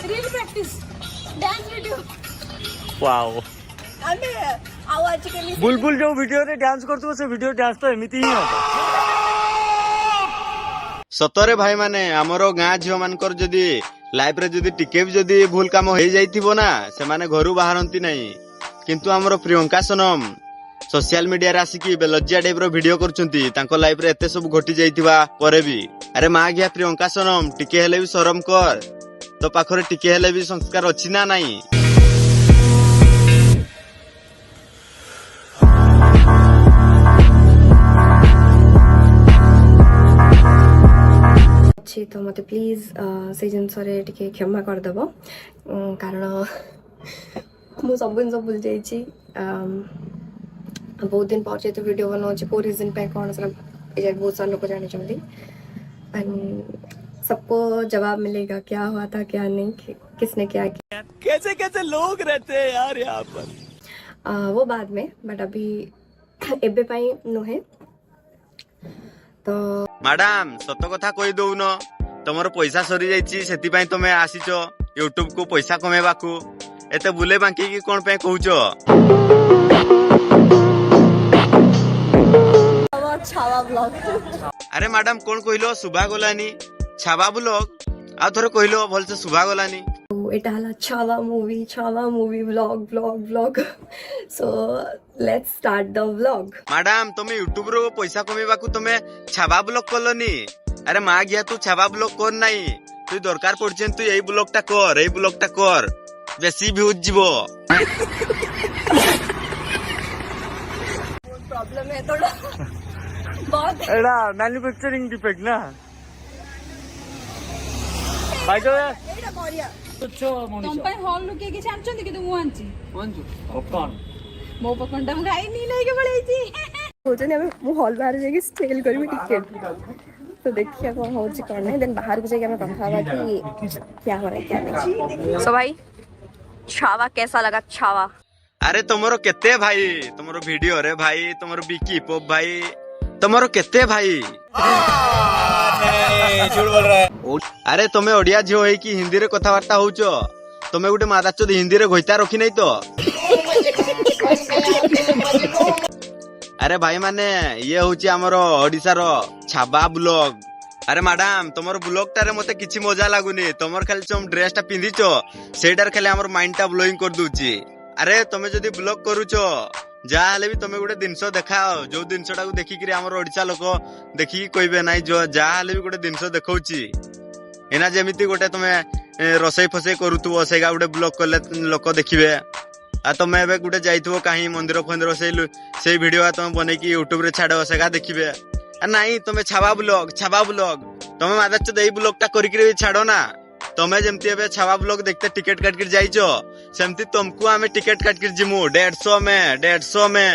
reel practice dance video wow आमे आवाज के लिए बुलबुल जो वीडियो रे डांस करथो से वीडियो डांस तो एमिति ही होता सतरे भाई माने हमरो गाँ झियो मानकर जदी लाइफ रे जदी टिके भी जदी भूल काम हो जाइथिबो ना से माने घरु बाहरंती नहीं किंतु हमरो प्रियंका सोनम सोशल मीडिया रे आसिकी बेलज्जा टाइप रो वीडियो करचुंती तांको लाइफ रे एते सब घटी जाइथिबा परे भी अरे मां गया प्रियंका सोनम टिके हेले भी शरम कर तो पाखरे टिके हेले भी संस्कार अछि ना नहीं तो मत प्लीज से जिनस क्षमा करदेव कारण मु सब जिन भूल जाइए बहुत दिन पर जेहेतु वीडियो बनाऊँ कौ रीजन पे कौन बहुत सारे लोग जानी सबको जवाब मिलेगा क्या हुआ था क्या नहीं किसने क्या किया कैसे कैसे लोग रहते हैं यार यहाँ पर वो बाद में बट अभी एबे पाई नुहे तो मैडम सत कथा कहि दउन तमरो पैसा सरी जाइछि सेति पई तमे आसीचो YouTube को पैसा कमेबाकू एते बुले बांकी की कोन पे कहूचो छावा ब्लॉग अरे मैडम कोन कहिलो सुभा गलानी छाबा ब्लॉग आ थोरे कहिलो भल से सुभा गलानी एटा हला Chhaava movie vlog so let's start the vlog madam तमे YouTube रो पैसा कमेबाकू तमे छाबा ब्लॉग करलनी अरे मा गया तू छाबा ब्लॉग कर नाही तू दरकार पड़छन तू एई ब्लॉगटा कर बेसी व्यूज जीवो प्रॉब्लम है थोड़ा बहुत एड़ा मैन्युफैक्चरिंग डिफेक्ट ना भाई तो एटा करिया अच्छा तुम पे हॉल लुके के चांचन कि तू आंची ओपन मो पकंडा गाई नहीं लेके पड़ेची सोचने हमें मु हॉल बाहर जाके सेल करबी टिकट तो देखिए कौन होची कौन नहीं देन बाहर को जाके हमें कथा हुआ कि क्या हो रहा है क्या नहीं सो भाई छावा कैसा लगा छावा अरे तुमरो केते भाई तुमरो वीडियो रे भाई तुमरो बिकी पॉप भाई तुमरो केते भाई झूठ बोल रहा है अरे तुमे ओडिया झियो है कि हिंदी रे कथावार्ता होचो तुमे गुटे मादाचो हिंदी रे घोइता रखी नहीं तो अरे भाई माने ये होची हमरो ओडिसा रो छाबा ब्लॉग अरे मैडम तुमर ब्लॉग टारे मते किछि मजा लागुनी तुमर खाली तुम ड्रेस टा पिंधिचो सेडार खाली हमर माइंड टा ब्लोइंग कर दूची अरे तुमे जदी ब्लॉग करूचो जा हले भी तुमे गुटे दिनसो देखाओ जो दिनसोटा को देखि कि हमर ओडिसा लोक देखि कहबे नाही जो जा हले भी गुटे दिनसो देखौची एना जेमिति गुटे तुमे रसई फसई करूथुबो सेगा गुटे ब्लॉग करले लोक देखिबे आ तुमे एबे गुटे जाइथुबो काहे मंदिर फंदिर सेई वीडियो तुमे बनै कि YouTube रे छाडो सेगा देखिबे आ नाही तुमे छाबा ब्लॉग तुमे मादाच देई ब्लॉग टा करि कि छाडो ना तुमे जेमति एबे छाबा ब्लॉग देखते टिकट काट के जाइचो सेमति तुमको हमें टिकट काट के जिमु 150 में